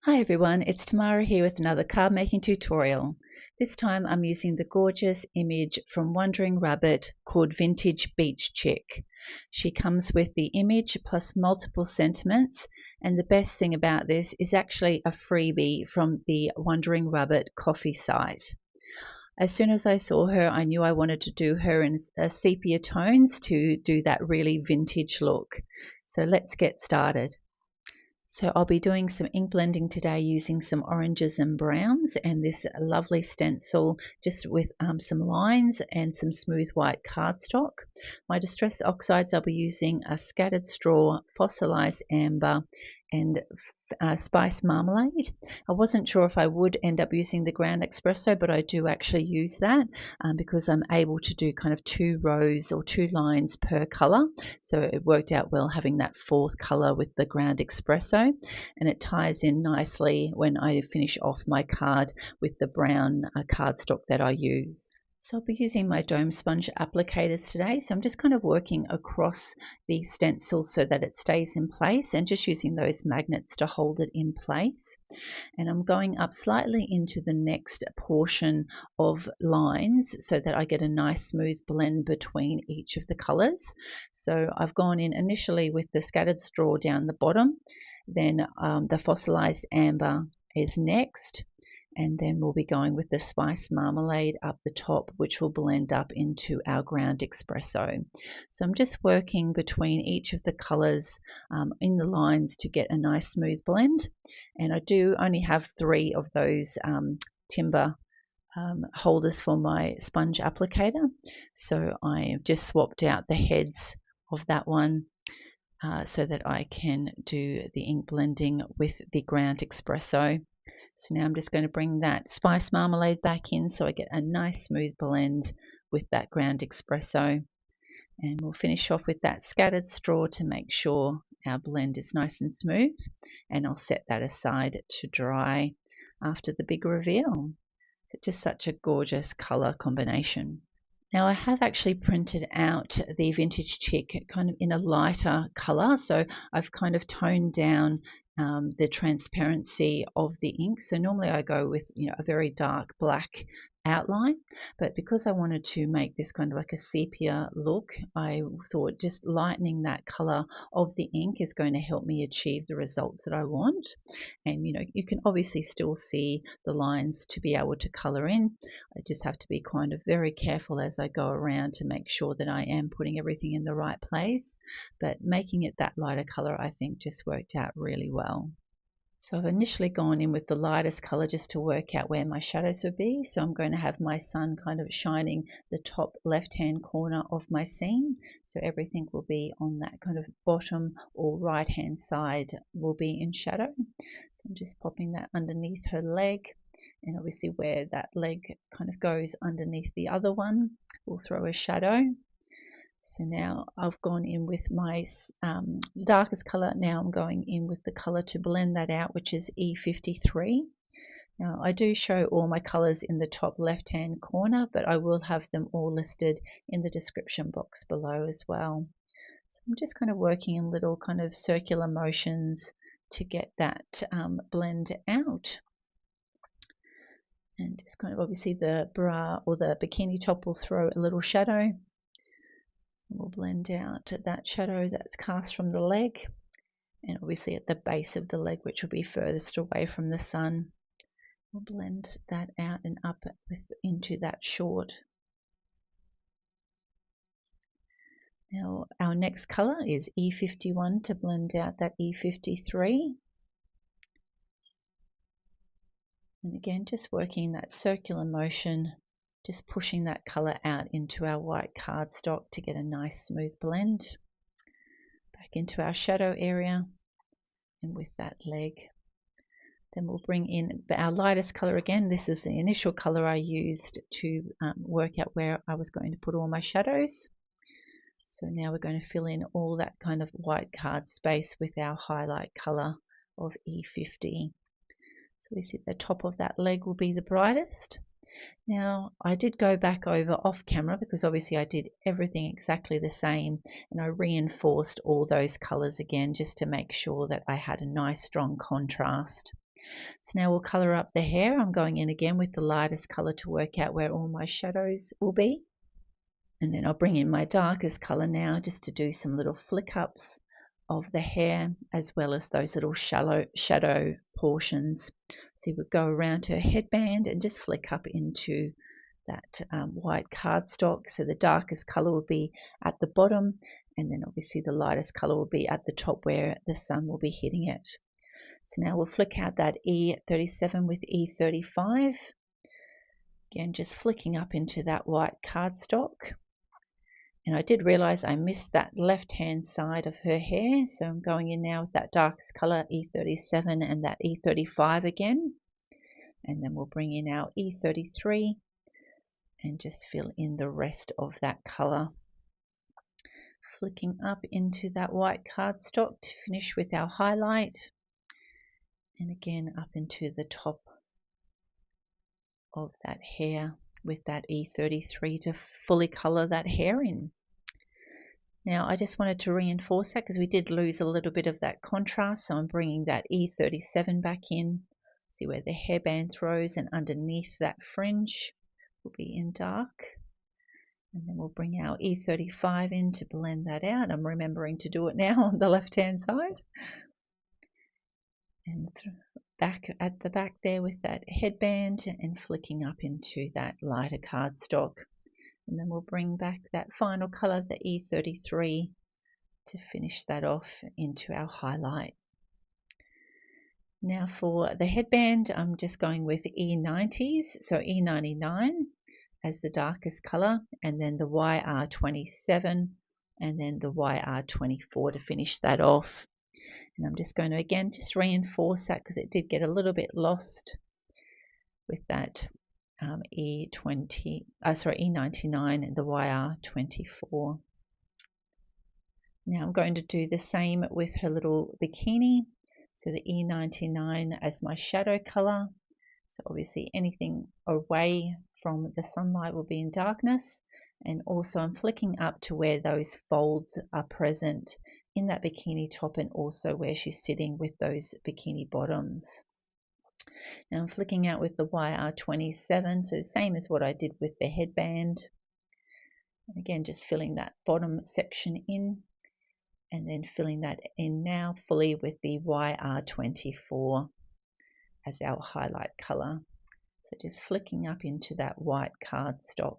Hi everyone, it's Tamara here with another card making tutorial. This time I'm using the gorgeous image from Wondering Wabbit called Vintage Beach Chick. She comes with the image plus multiple sentiments, and the best thing about this is actually a freebie from the Wondering Wabbit coffee site. As soon as I saw her, I knew I wanted to do her in sepia tones to do that really vintage look. So let's get started. So I'll be doing some ink blending today using some oranges and browns and this lovely stencil just with some lines and some smooth white cardstock. My distress oxides, I'll be using a scattered straw, fossilized amber and spice marmalade. I wasn't sure if I would end up using the ground Expresso, but I do actually use that because I'm able to do kind of 2 rows or 2 lines per color. So it worked out well having that 4th color with the ground Expresso, and it ties in nicely when I finish off my card with the brown cardstock that I use. So I'll be using my dome sponge applicators today. So I'm just kind of working across the stencil so that it stays in place and just using those magnets to hold it in place. And I'm going up slightly into the next portion of lines so that I get a nice smooth blend between each of the colors. So I've gone in initially with the scattered straw down the bottom, then the fossilized amber is next. And then we'll be going with the spice marmalade up the top, which will blend up into our ground Expresso. So I'm just working between each of the colors in the lines to get a nice smooth blend. And I do only have 3 of those timber holders for my sponge applicator. So I have just swapped out the heads of that one so that I can do the ink blending with the ground Expresso. So now I'm just going to bring that spice marmalade back in so I get a nice smooth blend with that ground Expresso. And we'll finish off with that scattered straw to make sure our blend is nice and smooth. And I'll set that aside to dry after the big reveal. So just such a gorgeous color combination. Now I have actually printed out the Vintage Chick kind of in a lighter color, so I've kind of toned down the transparency of the ink. So normally I go with a very dark black outline, but because I wanted to make this kind of like a sepia look, I thought just lightening that color of the ink is going to help me achieve the results that I want. And you can obviously still see the lines to be able to color in. I just have to be kind of very careful as I go around to make sure that I am putting everything in the right place, but making it that lighter color I think just worked out really well. So I've initially gone in with the lightest color just to work out where my shadows would be. So I'm going to have my sun kind of shining the top left-hand corner of my scene. So everything will be on that kind of bottom or right-hand side will be in shadow. So I'm just popping that underneath her leg. And obviously where that leg kind of goes underneath the other one, we'll throw a shadow. So now I've gone in with my darkest color. Now I'm going in with the color to blend that out, which is E53. Now I do show all my colors in the top left hand corner, but I will have them all listed in the description box below as well. So I'm just kind of working in little kind of circular motions to get that blend out. And just kind of obviously the bra or the bikini top will throw a little shadow. We'll blend out that shadow that's cast from the leg, and obviously at the base of the leg, which will be furthest away from the sun. We'll blend that out and up into that short. Now our next color is E51 to blend out that E53. And again, just working that circular motion, just pushing that color out into our white cardstock to get a nice smooth blend. Back into our shadow area and with that leg. Then we'll bring in our lightest color again. This is the initial color I used to work out where I was going to put all my shadows. So now we're going to fill in all that kind of white card space with our highlight color of E50. So we see the top of that leg will be the brightest. Now I did go back over off camera because obviously I did everything exactly the same, and I reinforced all those colors again just to make sure that I had a nice strong contrast. So now we'll colour up the hair. I'm going in again with the lightest colour to work out where all my shadows will be. And then I'll bring in my darkest colour now just to do some little flick ups of the hair, as well as those little shadow portions. So we'll go around her headband and just flick up into that white cardstock. So the darkest colour will be at the bottom, and then obviously the lightest colour will be at the top where the sun will be hitting it. So now we'll flick out that E37 with E35. Again, just flicking up into that white cardstock. And I did realise I missed that left-hand side of her hair, so I'm going in now with that darkest colour, E37, and that E35 again. And then we'll bring in our E33 and just fill in the rest of that colour. Flicking up into that white cardstock to finish with our highlight. And again up into the top of that hair with that E33 to fully colour that hair in. Now I just wanted to reinforce that because we did lose a little bit of that contrast, so I'm bringing that E37 back in. See where the hairband throws, and underneath that fringe will be in dark. And then we'll bring our E35 in to blend that out. I'm remembering to do it now on the left hand side. And back at the back there with that headband and flicking up into that lighter cardstock. And then we'll bring back that final colour, the E33, to finish that off into our highlight. Now for the headband, I'm just going with E90s, so E99 as the darkest colour, and then the YR27, and then the YR24 to finish that off. And I'm just going to again just reinforce that because it did get a little bit lost with that E99 and the YR24. Now I'm going to do the same with her little bikini. So the E99 as my shadow colour. So obviously anything away from the sunlight will be in darkness. And also I'm flicking up to where those folds are present in that bikini top, and also where she's sitting with those bikini bottoms. Now I'm flicking out with the YR27, so the same as what I did with the headband. Again, just filling that bottom section in, and then filling that in now fully with the YR24 as our highlight colour. So just flicking up into that white cardstock.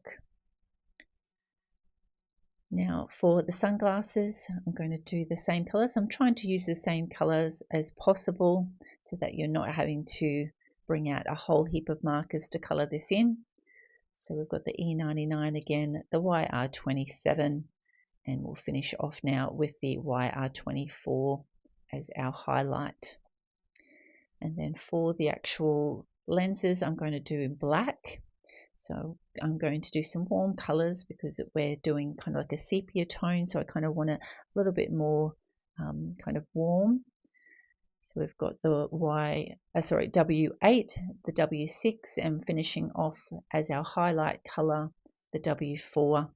Now for the sunglasses, I'm going to do the same colours. I'm trying to use the same colours as possible so that you're not having to bring out a whole heap of markers to colour this in. So we've got the E99 again, the YR27, and we'll finish off now with the YR24 as our highlight. And then for the actual lenses, I'm going to do in black. So I'm going to do some warm colours because we're doing kind of like a sepia tone, so I kind of want it a little bit more kind of warm. So we've got the W8, the W6, and finishing off as our highlight colour, the W4.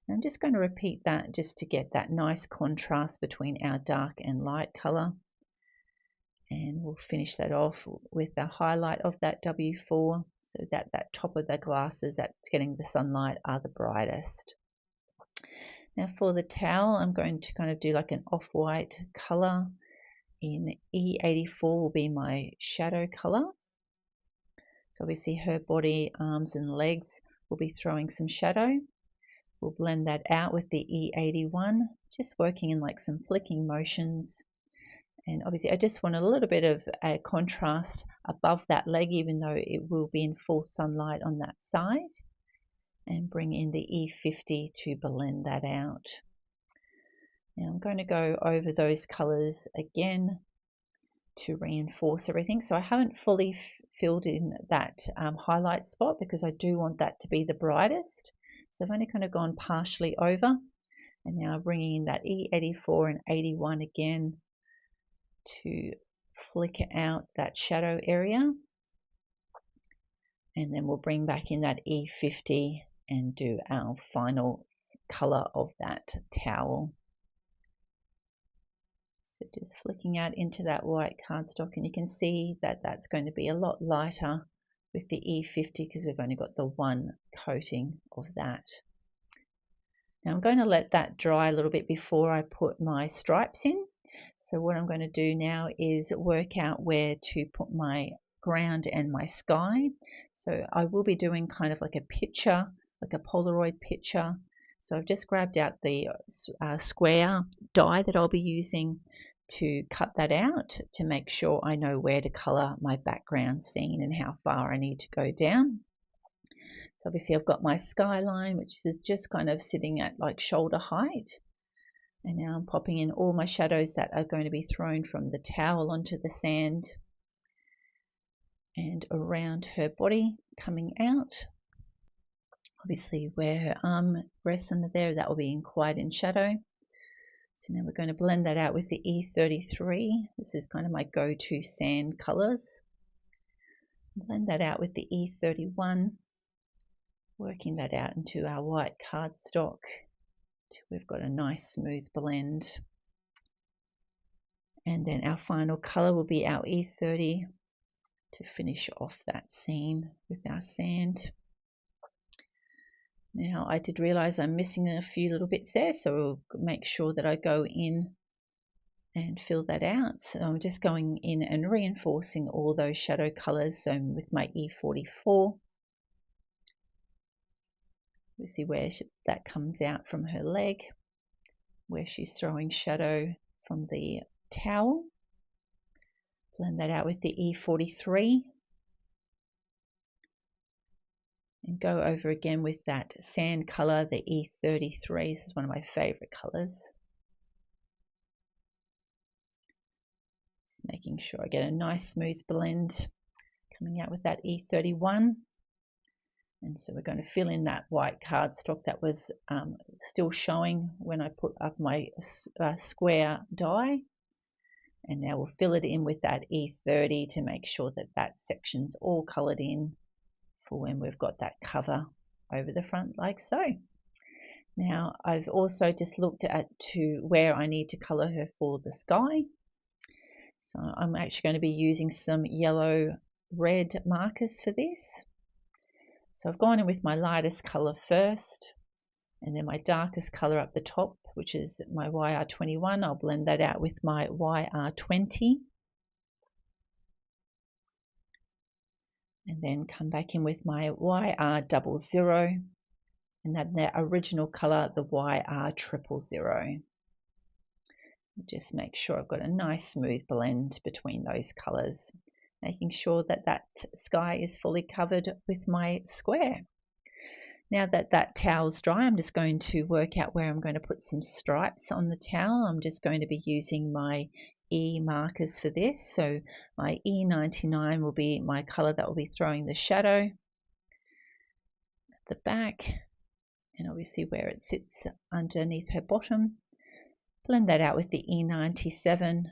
And I'm just going to repeat that just to get that nice contrast between our dark and light colour. And we'll finish that off with the highlight of that W4. So that top of the glasses that's getting the sunlight are the brightest. Now for the towel, I'm going to kind of do like an off-white colour. In E84 will be my shadow colour. So obviously her body, arms and legs will be throwing some shadow. We'll blend that out with the E81, just working in like some flicking motions. And obviously I just want a little bit of a contrast above that leg, even though it will be in full sunlight on that side. And bring in the E50 to blend that out. Now I'm going to go over those colours again to reinforce everything. So I haven't fully filled in that highlight spot because I do want that to be the brightest. So I've only kind of gone partially over. And now bringing in that E84 and 81 again to flicker out that shadow area, and then we'll bring back in that E50 and do our final colour of that towel. So So just flicking out into that white cardstock, and you can see that that's going to be a lot lighter with the E50 because we've only got the one coating of that. Now I'm going to let that dry a little bit before I put my stripes in. So what I'm going to do now is work out where to put my ground and my sky. So I will be doing kind of like a picture, like a Polaroid picture. So I've just grabbed out the square die that I'll be using to cut that out to make sure I know where to colour my background scene and how far I need to go down. So obviously I've got my skyline, which is just kind of sitting at like shoulder height. And now I'm popping in all my shadows that are going to be thrown from the towel onto the sand and around her body coming out. Obviously where her arm rests under there, that will be quite in shadow. So now we're going to blend that out with the E33. This is kind of my go-to sand colours. Blend that out with the E31, working that out into our white cardstock till we've got a nice smooth blend. And then our final colour will be our E30 to finish off that scene with our sand. Now I did realise I'm missing a few little bits there, so I'll make sure that I go in and fill that out. So I'm just going in and reinforcing all those shadow colours. So with my E44, we see where that comes out from her leg, where she's throwing shadow from the towel. Blend that out with the E43. And go over again with that sand colour, the E33. This is one of my favourite colours. Just making sure I get a nice smooth blend coming out with that E31. And so we're going to fill in that white cardstock that was still showing when I put up my square die. And now we'll fill it in with that E30 to make sure that that section's all coloured in for when we've got that cover over the front like so. Now I've also just looked at to where I need to colour her for the sky. So I'm actually going to be using some yellow red markers for this. So I've gone in with my lightest colour first, and then my darkest colour up the top, which is my YR21. I'll blend that out with my YR20. And then come back in with my YR00, and then the original colour, the YR000. Just make sure I've got a nice smooth blend between those colours, making sure that that sky is fully covered with my square. Now that that towel's dry, I'm just going to work out where I'm going to put some stripes on the towel. I'm just going to be using my E markers for this. So my E99 will be my colour that will be throwing the shadow at the back, and obviously where it sits underneath her bottom. Blend that out with the E97.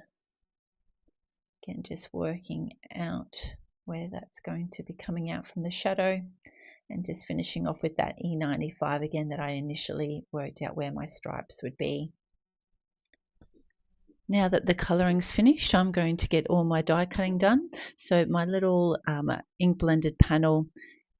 Again, just working out where that's going to be coming out from the shadow, and just finishing off with that E95 again that I initially worked out where my stripes would be. Now that the colouring's finished, I'm going to get all my die cutting done. So my little ink blended panel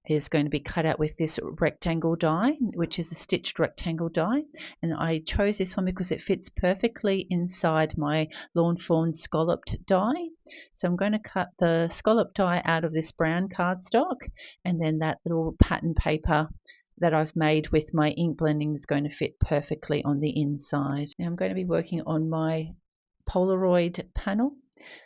is going to be cut out with this rectangle die, which is a stitched rectangle die. And I chose this one because it fits perfectly inside my Lawn Fawn Scalloped die. So I'm going to cut the Scalloped die out of this brown cardstock, and then that little pattern paper that I've made with my ink blending is going to fit perfectly on the inside. Now I'm going to be working on my Polaroid panel.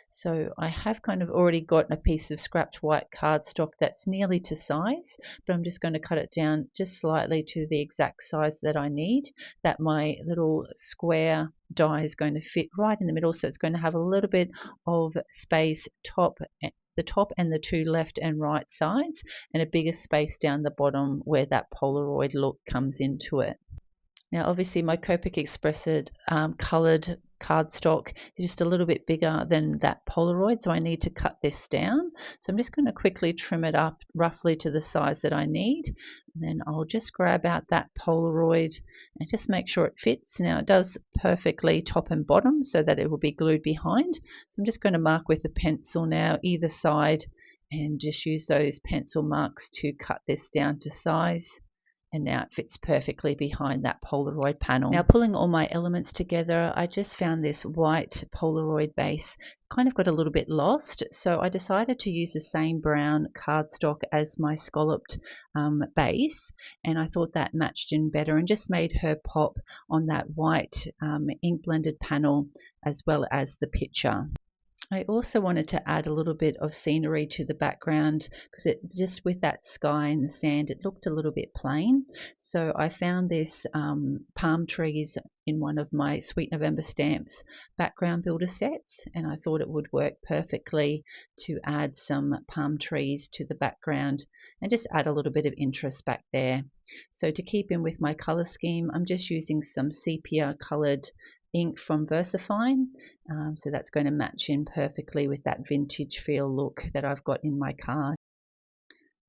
So I have kind of already got a piece of scrapped white cardstock that's nearly to size, but I'm just going to cut it down just slightly to the exact size that I need, that my little square die is going to fit right in the middle. So it's going to have a little bit of space the top and the two left and right sides, and a bigger space down the bottom where that Polaroid look comes into it. Now obviously my Copic Expresso coloured cardstock is just a little bit bigger than that Polaroid, so I need to cut this down. So I'm just going to quickly trim it up roughly to the size that I need. And then I'll just grab out that Polaroid and just make sure it fits. Now it does perfectly top and bottom so that it will be glued behind. So I'm just going to mark with a pencil now either side and just use those pencil marks to cut this down to size. And now it fits perfectly behind that Polaroid panel. Now pulling all my elements together, I just found this white Polaroid base kind of got a little bit lost, so I decided to use the same brown cardstock as my Scalloped base, and I thought that matched in better and just made her pop on that white ink blended panel as well as the picture. I also wanted to add a little bit of scenery to the background because it just with that sky and the sand it looked a little bit plain. So I found this palm trees in one of my Sweet November Stamps background builder sets, and I thought it would work perfectly to add some palm trees to the background and just add a little bit of interest back there. So to keep in with my color scheme, I'm just using some sepia colored ink from Versafine, so that's going to match in perfectly with that vintage feel look that I've got in my card.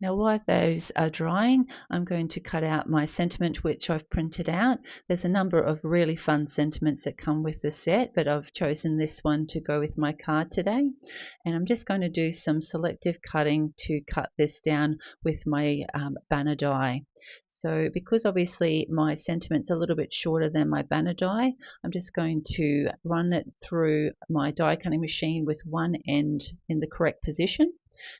Now while those are drying, I'm going to cut out my sentiment which I've printed out. There's a number of really fun sentiments that come with the set, but I've chosen this one to go with my card today. And I'm just going to do some selective cutting to cut this down with my banner die. So because obviously my sentiment's a little bit shorter than my banner die, I'm just going to run it through my die cutting machine with one end in the correct position.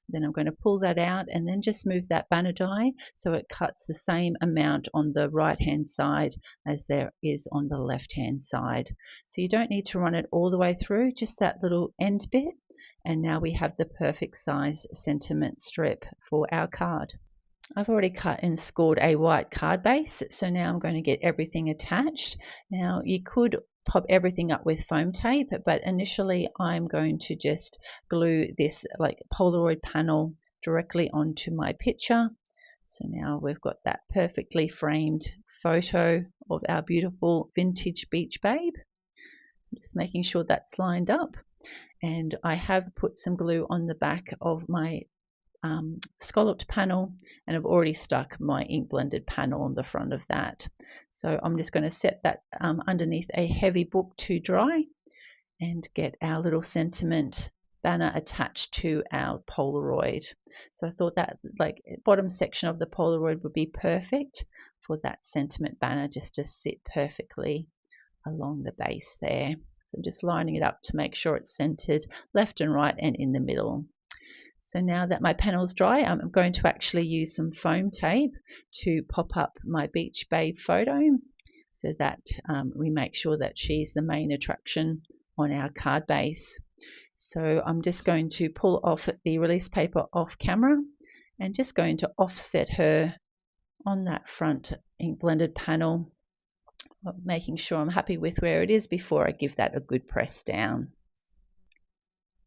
Then I'm going to pull that out and then just move that banner die so it cuts the same amount on the right hand side as there is on the left hand side. So you don't need to run it all the way through, just that little end bit, and now we have the perfect size sentiment strip for our card. I've already cut and scored a white card base, so now I'm going to get everything attached. Now you could pop everything up with foam tape, but initially I'm going to just glue this like Polaroid panel directly onto my picture. So now we've got that perfectly framed photo of our beautiful vintage beach babe. Just making sure that's lined up, and I have put some glue on the back of my Scalloped panel, and I've already stuck my ink blended panel on the front of that. So I'm just going to set that underneath a heavy book to dry and get our little sentiment banner attached to our Polaroid. So I thought that like bottom section of the Polaroid would be perfect for that sentiment banner just to sit perfectly along the base there. So I'm just lining it up to make sure it's centered left and right and in the middle. So now that my panel's dry, I'm going to actually use some foam tape to pop up my beach babe photo so that we make sure that she's the main attraction on our card base. So I'm just going to pull off the release paper off camera and just going to offset her on that front ink blended panel, making sure I'm happy with where it is before I give that a good press down.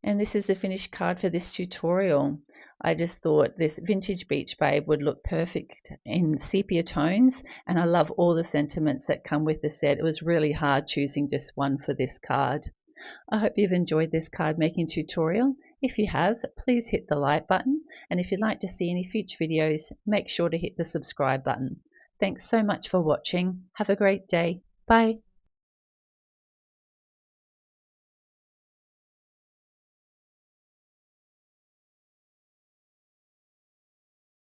And this is the finished card for this tutorial. I just thought this vintage beach babe would look perfect in sepia tones, and I love all the sentiments that come with the set. It was really hard choosing just one for this card. I hope you've enjoyed this card making tutorial. If you have, please hit the like button, and if you'd like to see any future videos, make sure to hit the subscribe button. Thanks so much for watching. Have a great day. Bye.